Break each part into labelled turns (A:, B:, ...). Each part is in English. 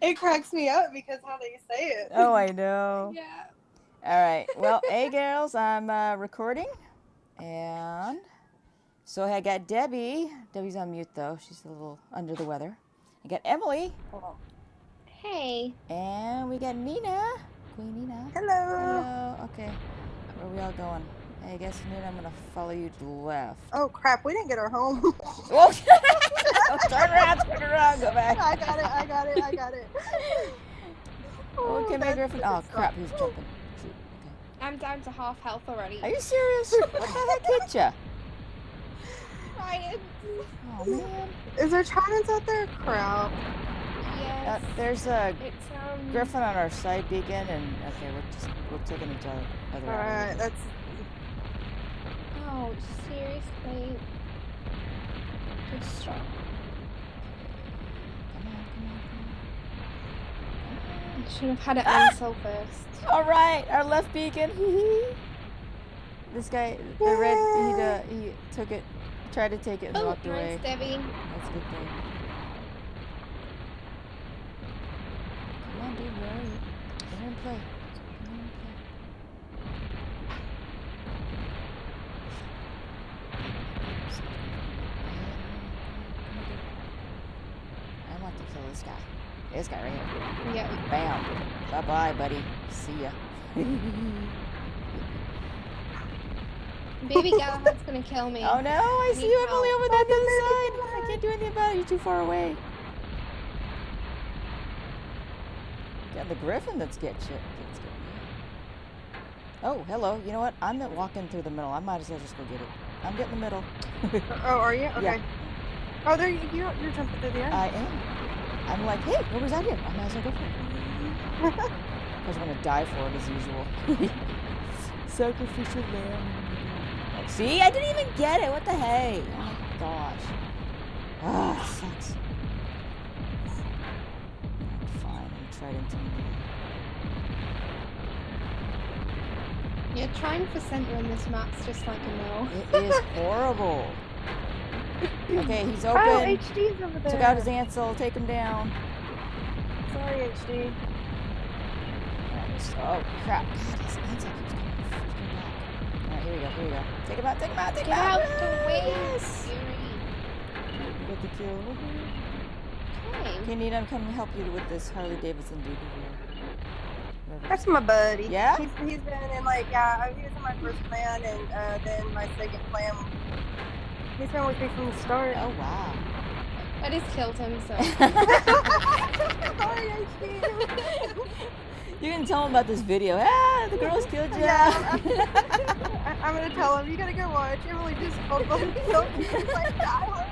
A: It cracks me up because how they say it.
B: Oh, I know.
C: Yeah.
B: All right. Well, hey, girls, I'm recording. And so I got Debbie. Debbie's on mute, though. She's a little under the weather. I got Emily.
C: Hey.
B: And we got Nina. Queen Nina.
A: Hello.
B: Hello. Okay. Where are we all going? Hey, I guess, Nina, I'm going to follow you to the left.
A: Oh, crap. We didn't get her home.
B: Whoa. Turn around, go back.
A: I got it.
B: Okay, Meg Griffin. Oh, crap, he's jumping. Shoot. Okay.
C: I'm down to half health already.
B: Are you serious? What the heck hit ya?
C: Ryan.
B: Oh, man.
A: Is there Chinans out there? Crap.
C: Yes.
B: There's a
C: It's
B: Griffin on our side beacon, and okay, we're taking each other out.
A: Alright, that's...
C: Oh, seriously? Just stop.
B: Come on.
C: I should have had it ansel first.
B: All right, our left beacon. This guy, the red, he took it, tried to take it and walked away.
C: Nice, Debbie.
B: That's a good thing. Come on, dude, where are you? Come here and play. I want to kill this guy. This guy right here.
C: Yeah.
B: Bam. Bye-bye, buddy. See ya.
C: Baby Galahad's gonna kill me.
B: Oh no, I see you, Emily, over there on the other side. I can't do anything about it. You're too far away. Got the Griffin that's getting shit. Oh, hello. You know what? I'm not walking through the middle. I might as well just go get it. I'm getting the middle.
A: Oh, are you? Okay.
B: Yeah.
A: Oh, there you're jumping through the air.
B: I am. I'm like, hey, nobody's out here. I might as well go for it. Because I'm going to die for it as usual. Sacrificial lamb. Oh, see? I didn't even get it. What the hey? Oh my gosh. Ah, it sucks. Fine. I'm trying to intimidate.
C: Yeah, trying for center in this map's just like a no.
B: It is horrible. Okay, he's open.
A: Oh, HD's over there.
B: Took out his ansel. Take him down.
A: Sorry, HD.
B: Oh, crap. God, his ansel keeps coming back. Alright, here we go. Take him out.
C: Get out the way,
B: Yes.
C: Fury.
B: You got the kill.
C: Okay.
B: Okay, Nina, I'm coming to help you with this Harley Davidson dude here.
A: That's my buddy.
B: Yeah?
A: He's been in like, he was in my first plan and then my second plan. He's been with me from the start.
B: Oh, wow.
C: I just killed him, so.
A: Sorry, HD.
B: You're going to tell him about this video. Ah, the girls killed you.
A: Yeah, I'm gonna tell him, you gotta go watch. Emily just fucking killed me. Like, die.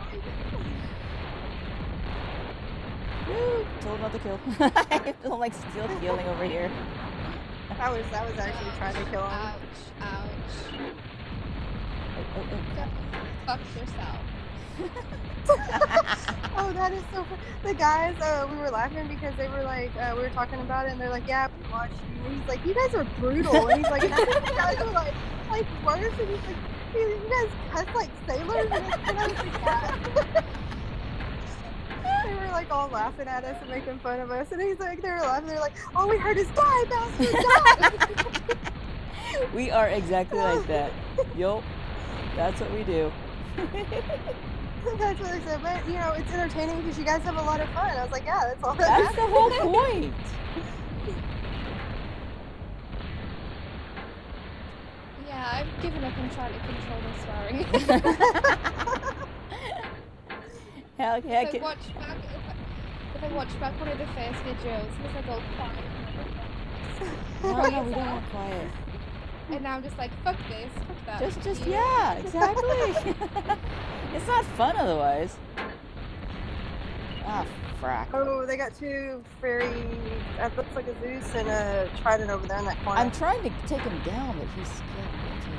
B: Woo, told him not to kill. I feel like still killing over here.
A: I was actually trying to kill him.
C: Ouch.
B: Oh.
C: Fuck yourself.
A: Oh, that is so funny. The guys, we were laughing because they were like, we were talking about it, and they're like, yeah, we watched you. And he's like, you guys are brutal. And he's like, and I think you guys are like worse. And he's like, you guys cuss like sailors. And I was like, yeah. They were like all laughing at us and making fun of us. And he's like, they were laughing. They're like, all we heard is die, bastard, die.
B: We are exactly like that. Yup. That's what we do.
A: That's what I said, but you know, it's entertaining because you guys have a lot of fun. I was like, yeah, that's all.
B: That's the whole point.
C: Yeah, I've given up on trying to control my swearing.
B: Heck,
C: if I watch back one of the first videos, it was like all quiet.
B: No, we don't want quiet.
C: And now I'm just like, fuck this, fuck that.
B: Just yeah, exactly. It's not fun otherwise. Ah, frack.
A: Oh, they got two fairy, that looks like a Zeus and a Trident over there in that corner.
B: I'm trying to take him down, but he's scared me too.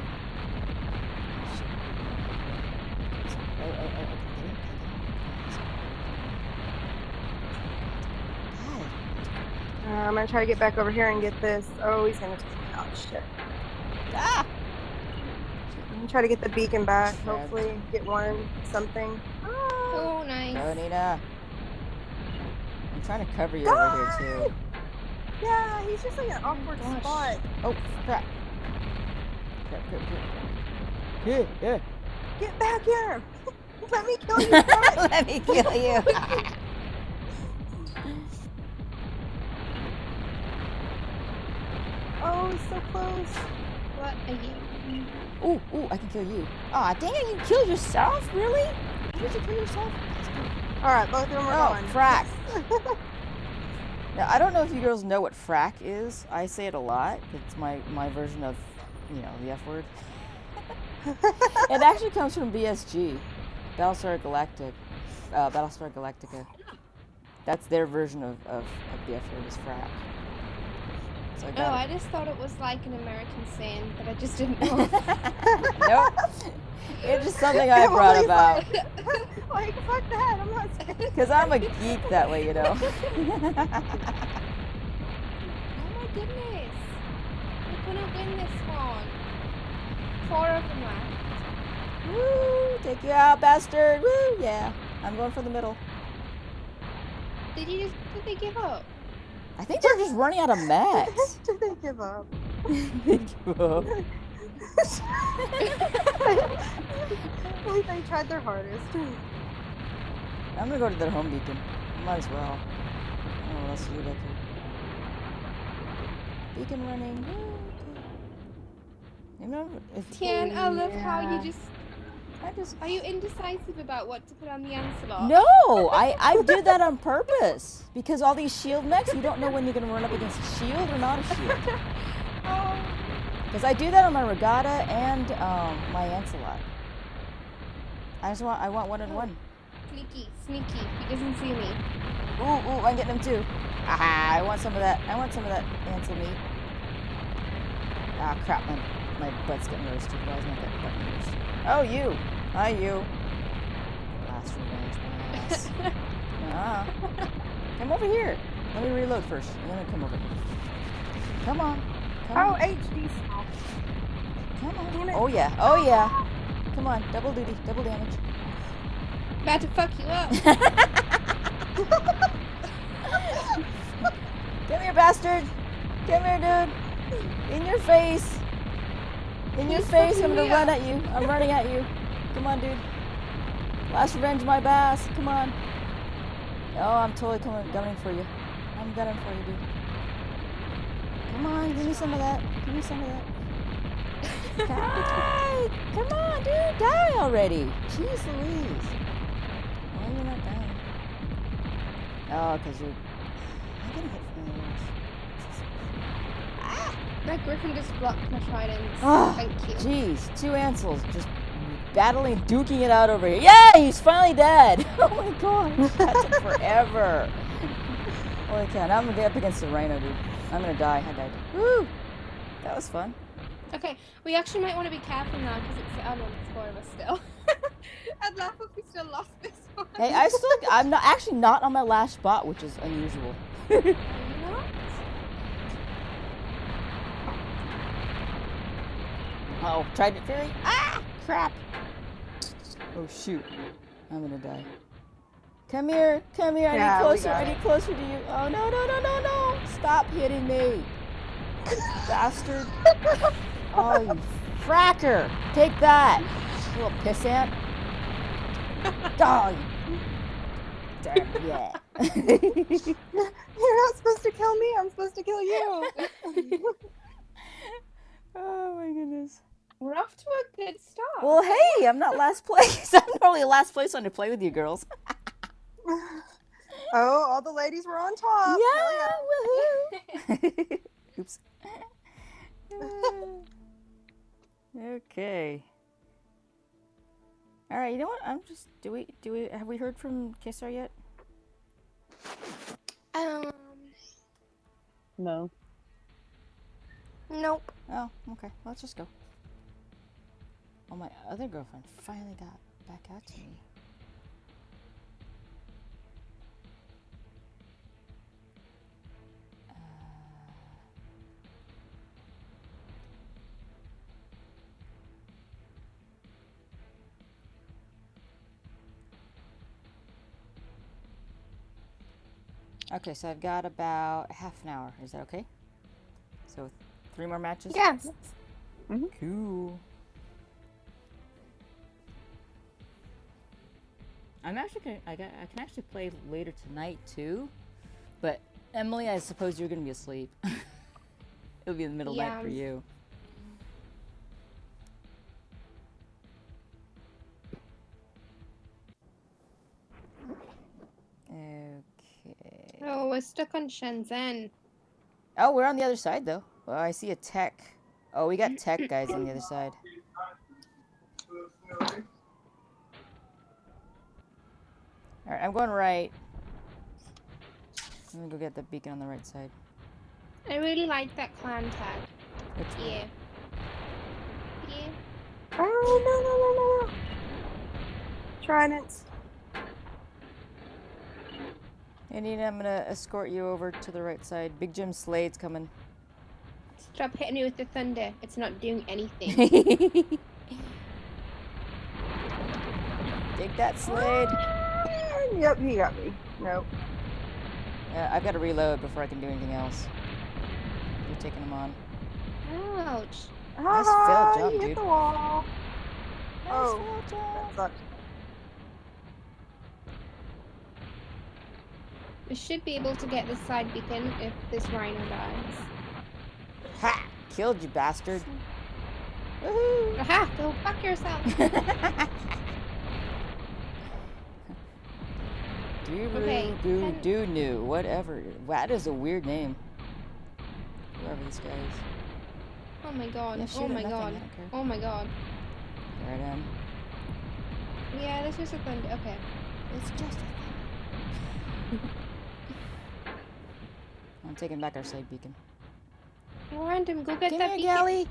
A: I'm gonna try to get back over here and get this. Oh, he's gonna take me out. Shit.
B: Ah!
A: I'm gonna try to get the beacon back. Hopefully, get one something.
C: Oh, nice.
B: Go, Nina. I'm trying to cover you over here too.
A: Yeah, he's just like an awkward
C: gosh.
A: spot.
B: Oh crap! Yeah, yeah.
A: Get back here! Let me kill you first!
B: Let me kill you.
A: Oh, he's so close.
C: What are you?
B: Ooh, I can kill you. Aw, dang it, you killed yourself? Really? Did you kill yourself?
A: Alright, both of them are gone.
B: Frack. Now, I don't know if you girls know what frack is. I say it a lot. It's my version of, you know, the F word. It actually comes from BSG, Battlestar Galactica. That's their version of the F word is frack. So
C: I just thought it was like an American saying, but I just didn't know.
B: Nope. It's just something I brought about.
A: Like, fuck that, I'm not saying.
B: Because I'm a geek that way, you know.
C: Oh my goodness. We're gonna win this one. 4 of them left.
B: Woo! Take you out, bastard! Woo! Yeah. I'm going for the middle.
C: Did they give up?
B: I think they're just running out of mats.
A: Did they give up?
B: They give up.
A: They tried their hardest.
B: I'm gonna go to their home beacon. Might as well. I don't know what else to do back here. Beacon running. You know, if
C: Tian, I love how you just...
B: I just...
C: Are you indecisive about what to put on the Ancelot?
B: No! I did that on purpose. Because all these shield mechs, you don't know when you're gonna run up against a shield or not a shield.
C: Oh.
B: Because I do that on my Regatta and my Ancelot. I want 1-on-1.
C: Sneaky. He doesn't see me.
B: Ooh, I'm getting him too. Aha, I want some of that Ansel meat. Ah, crap, my butt's getting roasted. Why is my butt getting roasted? Oh, you. Hi, you. Last revenge, my ass. Come over here. Let me reload first, and then I'll come over here. Come on.
A: Oh, HD small.
B: Come on.
A: Damn it.
B: Oh, yeah. Come on, double duty, double damage.
C: About to fuck you up.
B: Come here, bastard. Come here, dude. In your face. In your face, I'm gonna run at you. I'm running at you. Come on, dude. Last revenge, my bass. Come on. Oh, I'm totally gunning for you. I'm gunning for you, dude. Come on, give me some of that. Die! Come on, dude. Die already. Jeez Louise. Why are you not dying? Oh, because you're... I'm getting hit from the walls.
C: My griffin just blocked my tridents.
B: Oh,
C: Thank you.
B: jeez. 2 Ansels just battling, duking it out over here. Yeah, he's finally dead. Oh my gosh. That took forever. Holy cow. Now I'm going to get up against the rhino, dude. I'm going to die. I died. Woo! That was fun.
C: Okay, we actually might want to be careful now because it's... Oh no, it's 4 of us still. I'd laugh if we still lost this one.
B: Hey, I'm not on my last spot, which is unusual.
C: Are you not?
B: Oh, Trident Fury. Ah! Crap. Oh, shoot. I'm gonna die. Come here. I need closer to you. Oh, no. Stop hitting me. Bastard. Oh, you fracker. Take that. You little pissant. Oh, damn, yeah.
A: You're not supposed to kill me, I'm supposed to kill you.
B: Oh, my goodness.
C: We're off to a good start.
B: Well, hey, I'm not last place. I'm normally last place on to play with you girls.
A: Oh, all the ladies were on top.
B: Yeah, woohoo. Oops. Okay. All right, you know what? Have we heard from Kesar yet?
A: No.
C: Nope.
B: Oh, okay. Let's just go. Oh, my other girlfriend finally got back out to me. Okay, so I've got about half an hour. Is that okay? So 3 more matches?
C: Yes.
B: Cool. I'm actually I can actually play later tonight too, but Emily, I suppose you're gonna be asleep. It'll be in the middle of the night for you. Okay.
C: Oh, we're stuck on Shenzhen.
B: Oh, we're on the other side though. Well, I see a tech. Oh, we got tech guys on the other side. Alright, I'm going right. I'm gonna go get the beacon on the right side.
C: I really like that clan tag.
B: Which one?
C: Yeah. Yeah.
A: Oh, no. Tridents.
B: Anita, I'm gonna escort you over to the right side. Big Jim Slade's coming.
C: Stop hitting me with the thunder. It's not doing anything.
B: Take that, Slade.
A: Yep, he got me. Nope.
B: Yeah, I've got to reload before I can do anything else. You're taking them on.
C: Ouch.
B: Nice failed jump,
A: you
B: dude.
A: hit the wall.
B: Nice
A: Oh,
B: failed
A: that
B: jump.
A: sucks.
C: We should be able to get this side beacon if this rhino dies.
B: Ha! Killed you, bastard. Woohoo!
C: Aha! Go fuck yourself. Okay,
B: Do new. Whatever. That is a weird name. Whoever this guy is.
C: Oh my god.
B: Yeah, shoot
C: Oh
B: at
C: my
B: nothing, I
C: god.
B: don't care.
C: Oh my god.
B: There I am.
C: Yeah, this is a thunder. Okay.
B: It's just a thing. I'm taking back our side beacon.
C: Random, go get
B: Come
C: that
B: here,
C: beacon.
B: Gally.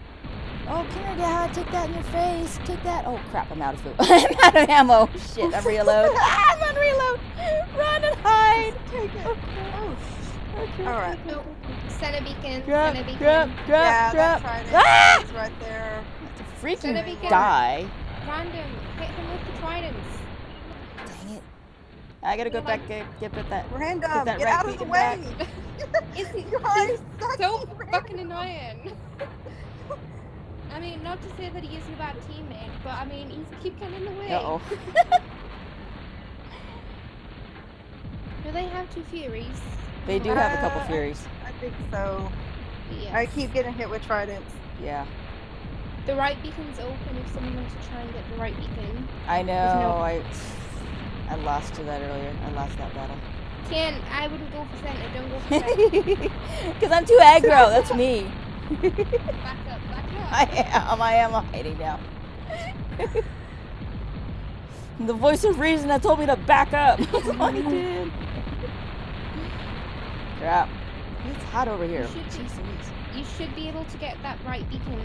B: Oh, come here, Dad. Take that in your face. Take that. Oh, crap. I'm out of food. I'm out of ammo. Shit, I'm reload. I'm on reload. Run and hide.
A: Take it. Oh,
B: Okay.
A: alright.
C: No. Send a beacon.
B: Grab,
C: Send a beacon.
B: grab,
A: Yeah,
B: grab,
A: that
B: grab.
A: trident
B: Ah!
A: is right there.
C: Send a
B: Freaking
C: beacon.
B: die.
C: Random, hit him with the tridents.
B: Dang it. I gotta go back, get that.
A: Random,
B: that
A: get
B: right
A: out of the
B: beacon
A: way.
B: back.
C: Isn't
A: You are
C: he's
A: such
C: so
A: a random.
C: fucking annoying. I mean, not to say that he isn't a bad teammate, but I mean, he's keep getting in the way.
B: Uh-oh.
C: Do they have 2 Furies?
B: They do have a couple Furies.
A: I think so.
C: Yes.
A: I keep getting hit with tridents.
B: Yeah.
C: The right beacon's open if someone wants to try and get the right beacon.
B: I know.
C: no-
B: I lost to that earlier. I lost that battle.
C: Tien, I wouldn't go for center. Don't go for center.
B: Because I'm too aggro. That's me.
C: Back up, back up.
B: I am hiding now. The voice of reason that told me to back up. That's all he did. Crap. It's hot over here. Jeez Louise.
C: You should be able to get that right beacon.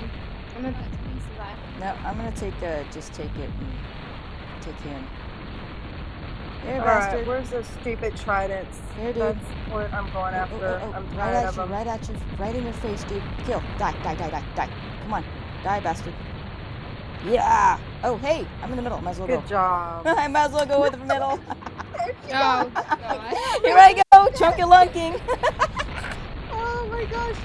C: I'm about to piece of that.
B: No, I'm gonna just take it and take him. Here,
A: Alright,
B: bastard.
A: where's those stupid tridents?
B: Here, dude.
A: That's what I'm going after. I'm tired of them.
B: right at you, right in your face, dude. Kill. Die. Come on. Die, bastard. Yeah. Oh, hey, I'm in the middle. Might as well
A: Good
B: go.
A: job.
B: I might as well go with the middle.
C: Oh, God.
B: Here I go, chunkalunking.
A: Oh my gosh.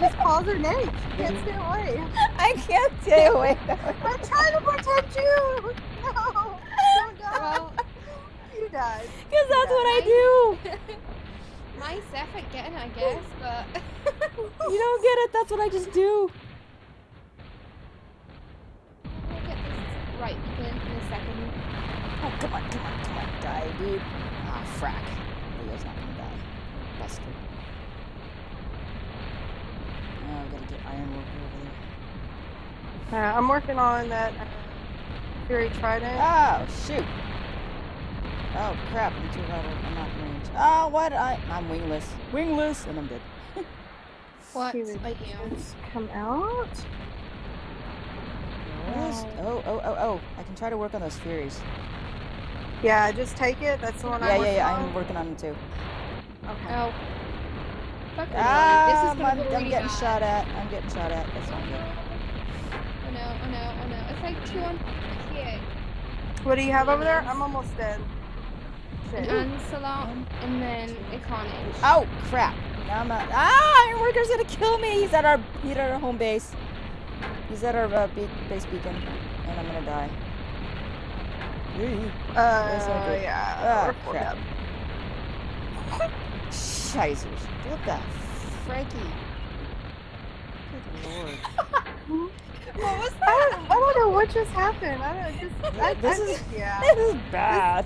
A: Just calls her name. She can't stay away.
B: I can't stay away.
A: I'm trying to protect you. No. Don't die.
C: Well,
A: You died.
B: Because that's what I
C: nice effort getting, I guess, but
B: do. You don't get it. That's what I just do.
C: we'll get this right beacon in a second.
B: Oh, come on. Die, dude. Ah, frack. Leo's not gonna die. Bastard. Oh, I gotta get iron worker over there.
A: I'm working on that Fury Trident.
B: Oh, shoot. Oh, crap. I'm too hard. I'm not in range. Oh, what? I'm wingless. Wingless. And I'm dead.
C: What?
A: See the
C: Like, you know.
A: kids come out.
B: Oh. I can try to work on those Furies.
A: Yeah, just take it. That's the one I'm working
B: Yeah.
A: on.
B: I'm working on them too.
A: Okay.
C: Oh. Fuck this is
B: I'm
C: gonna go really
B: getting
C: bad.
B: shot at. That's not good.
C: Oh no. It's like 2 on here.
A: What do you have over there? I'm almost dead.
C: an Ancelot, and then a Carnage.
B: Oh crap! Now I'm not. Ah! Iron Worker's gonna kill me. He's at our home base. He's at our base beacon, and I'm gonna die.
A: Yeah.
B: Ah, crap. Scheiße. What the Frankie? Good lord.
C: What was
A: I don't know what just happened. This is
B: bad.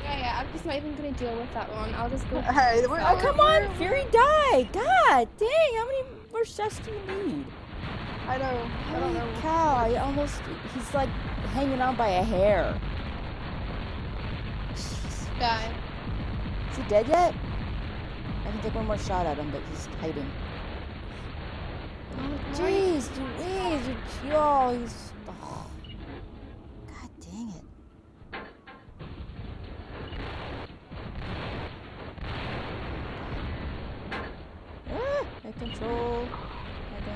C: Yeah, I'm just not even gonna deal with that one. I'll just go.
A: Hey,
B: Oh, come on, Fury, die! God dang, how many more chefs do you need?
A: I don't know.
B: Holy cow, he's like hanging on by a hair. Jeez.
C: Die.
B: Is he dead yet? I can take one more shot at him, but he's hiding. Oh, jeez, Louise, he's... Oh, God dang it. Ah, I control. I don't know.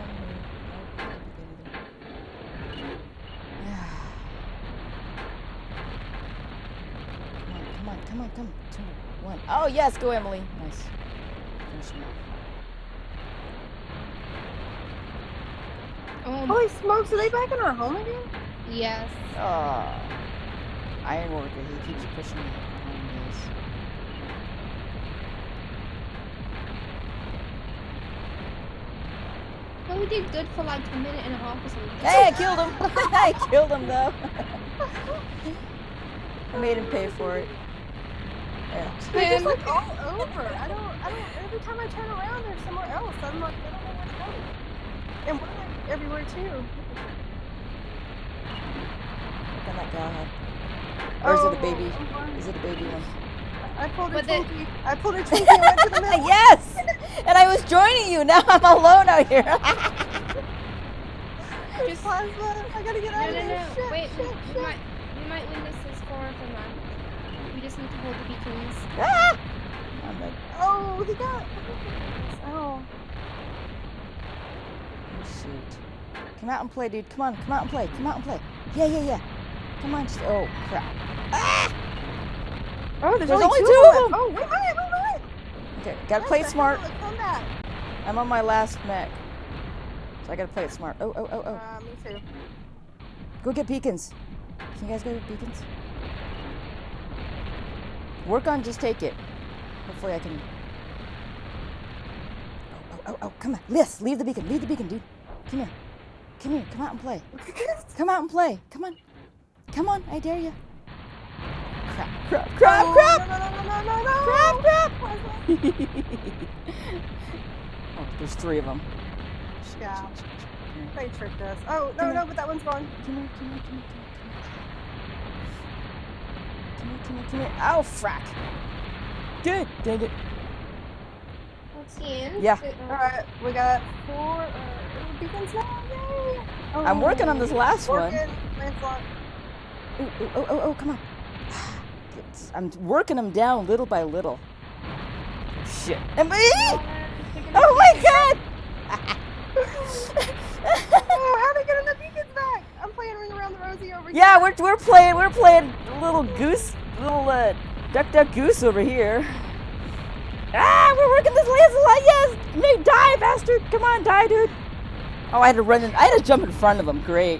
B: Come on. 2, 1. Oh, yes, go, Emily. Nice. Finish him off.
A: Holy smokes, are they back in our home again?
C: Yes.
B: Oh. Iron Worker, he keeps pushing me on this.
C: Well, we did good for like a minute and a half or something.
B: Hey, I killed him! I killed him, though. I made him pay for it. Yeah.
A: They're just like all over. I don't, every time I turn around, there's somewhere else. I'm like, I don't know where to go. And we're like everywhere too.
B: Look at that guy. Or is it a baby? Is it a baby one?
A: I pulled a Twinky. I pulled a Twinky and went to the middle.
B: Yes! And I was joining you. Now I'm alone out here.
A: Just plasma. I gotta get out of here.
C: No.
A: Shit,
C: Wait,
A: shit,
C: we might win this as 4 of them. We just need to hold the beacons.
B: Ah! I'm dead.
A: Oh, he got. Oh.
B: Oh, shoot. Come out and play, dude. Come on out and play. Yeah. Come on, just... Oh, crap. Ah!
A: Oh, there's
B: only
A: two
B: two
A: of them. Oh, wait.
B: Okay, gotta play it smart.
A: Come back.
B: I'm on my last mech. So I gotta play it smart. Oh.
A: Me too.
B: Go get beacons. Can you guys go get beacons? Work on just take it. Hopefully I can... Oh, come on. Leave the beacon, dude. Come here. Come out and play. Come on, I dare you. Crap.
A: No.
B: Crap. Oh, there's 3 of them.
A: Yeah. They tricked us. Oh, no, but that one's gone.
B: Come here. Oh, frack. Good. Dang it.
C: Let's see in.
B: Yeah.
A: Alright, we got 4 beacons now. Yay! Oh,
B: I'm working on this last one.
A: Lancelot.
B: Oh, come on. I'm working them down little by little. Shit. Oh my god!
A: Oh, how are they getting the beacons back? I'm playing Ring Around the Rosie over here.
B: Yeah, we're playing little duck goose over here. Ah, we're working this Lancelot. Yes, die, bastard! Come on, die, dude. Oh, I had to jump in front of them. Great.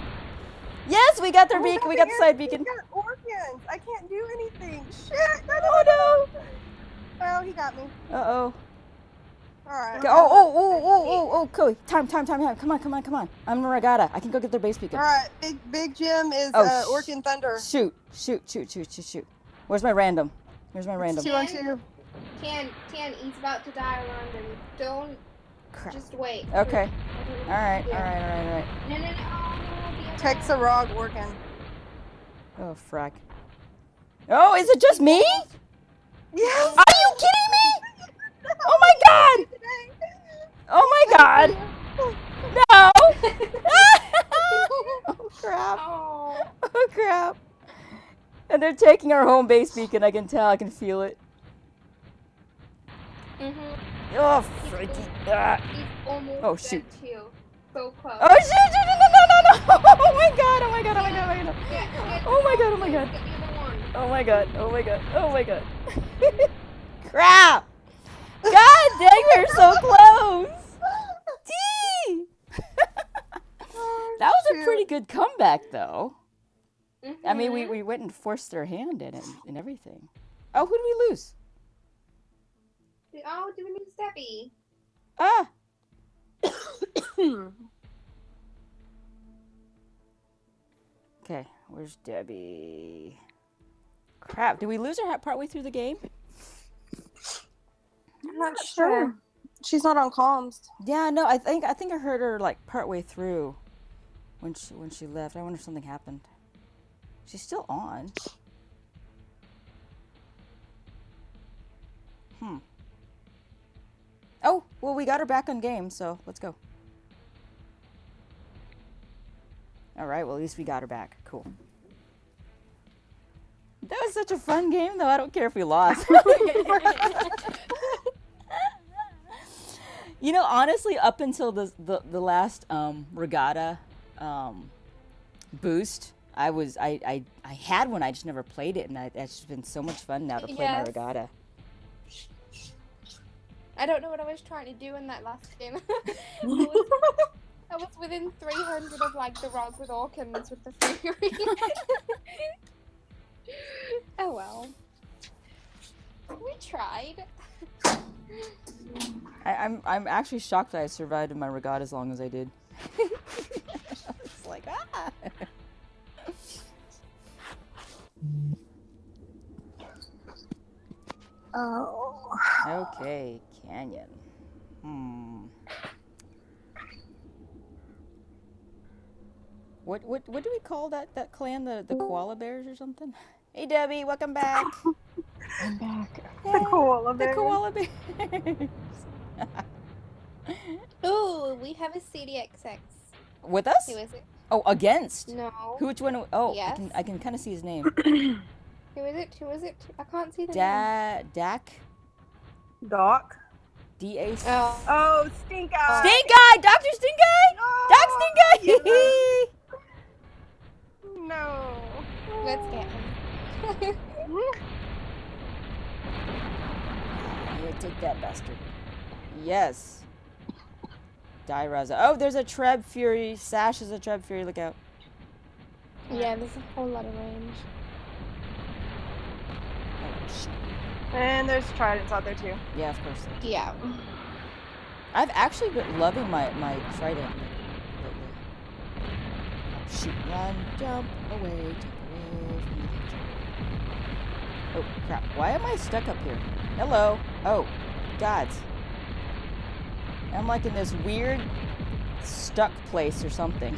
B: Yes, we got their beacon. We got the side beacon.
A: We got organs. I can't do anything. Shit.
B: Oh no.
A: Well, he got me.
B: Uh-oh.
A: Alright.
B: Oh, Chloe. Time. Come on. I'm in Regatta. I can go get their base beacon.
A: Alright, Big Jim is Orkin Thunder.
B: Shoot. Where's my random?
A: 2-on-2.
C: Can, he's about to die around him. Don't.
B: Crap.
C: Just wait.
B: Okay. Alright.
C: No.
A: Texarog Orkin.
B: Oh, frack. Oh, is it just me?
A: Yes.
B: Are you kidding me? Oh my god! Oh my god! No! Oh crap. Oh crap. And they're taking our home base beacon, I can tell, I can feel it. Oh, freaky.
C: He's almost
B: Oh, shoot.
C: dead too. So close.
B: Oh, shoot! No! no! Oh my god! Oh my god! Oh my god! Oh my god!
C: Get
B: Oh my god! Oh my god!
C: get the other one.
B: Oh my god! Oh my god! Oh my god! Crap! God dang, we're so close! Dee! That was a pretty good comeback, though. I mean, we went and forced their hand in it and everything. Oh, who did we lose?
C: Oh, do we lose Debbie?
B: Ah! Okay, where's Debbie? Crap, did we lose her partway through the game?
A: I'm not sure. She's not on comms.
B: Yeah, no, I think I heard her like partway through when she left. I wonder if something happened. She's still on. Oh, well, we got her back on game, so let's go. All right, well, at least we got her back. Cool. That was such a fun game, though. I don't care if we lost. You know, honestly, up until the last regatta boost, I had one. I just never played it, and it's just been so much fun now to play my regatta.
C: I don't know what I was trying to do in that last game. I was within 300 of like the rock with Orkins with the Fury. Oh well. We tried.
B: I'm actually shocked that I survived in my regatta as long as I did. It's like
A: Oh.
B: Okay, Canyon. What do we call that clan? The koala bears or something? Hey Debbie, welcome back.
A: I'm back.
B: Yay,
A: The koala bear.
B: The koala bears.
C: Ooh, we have a CDXX.
B: With us?
C: Who is it?
B: Oh, against.
C: No.
B: Which one? Oh,
C: Yes.
B: I can kind of see his name.
C: Who is it? Who is it? I can't see the name.
B: Dak.
A: Doc.
B: D-A.
A: Oh, Stink Eye.
B: Stink Eye! Dr. Stink Eye!
A: No.
B: Doc Stink Eye!
A: No.
C: Let's get him.
B: Here, take that bastard. Yes. Die Raza. Oh, there's a Treb Fury. Sash is a Treb Fury. Look out.
C: Yeah, there's a whole lot of range.
B: Oh, shit.
A: And there's tridents out there too.
B: Yeah, of course.
C: Yeah.
B: I've actually been loving my trident lately. Oh, shoot, run, jump away from the danger. Oh, crap. Why am I stuck up here? Hello. Oh, gods. I'm like in this weird stuck place or something.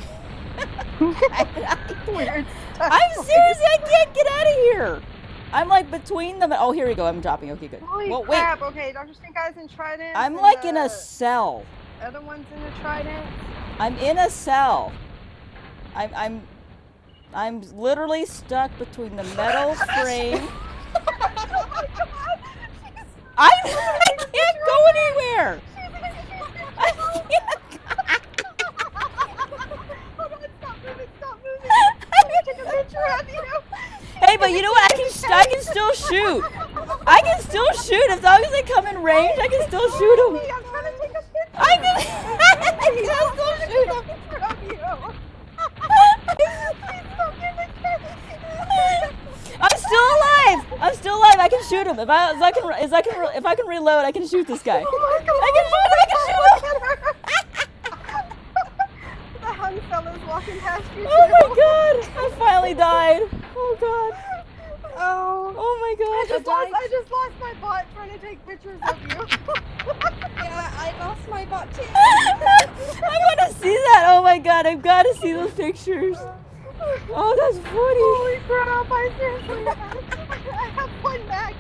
A: Weird.
B: I'm seriously, I can't get out of here. I'm like between them. Oh, here we go. I'm dropping. Okay, good.
A: Holy
B: well,
A: crap.
B: wait.
A: Okay, Dr. Stink Eye's in trident.
B: I'm like in a cell.
A: Other one's in the trident.
B: I'm in a cell. I'm literally stuck between the metal frame.
A: Oh my god.
B: I can't go anywhere. I can't.
A: Hold on, stop moving, stop moving. Let me take a picture of you.
B: Hey, but you know what? I can still shoot. I can still shoot as long as they come in range. I can still shoot them.
A: I'm trying to take a picture.
B: I can still shoot them.
A: Picture of you.
B: I'm still alive. I'm still alive. I can shoot him. If I can reload, I can shoot this guy.
A: Oh my god.
B: I can shoot him.
A: The hung fella's walking past you.
B: Oh my god. I finally died. Oh god.
A: Oh.
B: Oh my god.
A: I just lost my bot trying to take pictures of you.
C: Yeah, I lost my bot too.
B: I want to see that. Oh my god. I've got to see those pictures. Oh, that's funny.
A: Holy crap, I seriously I have one back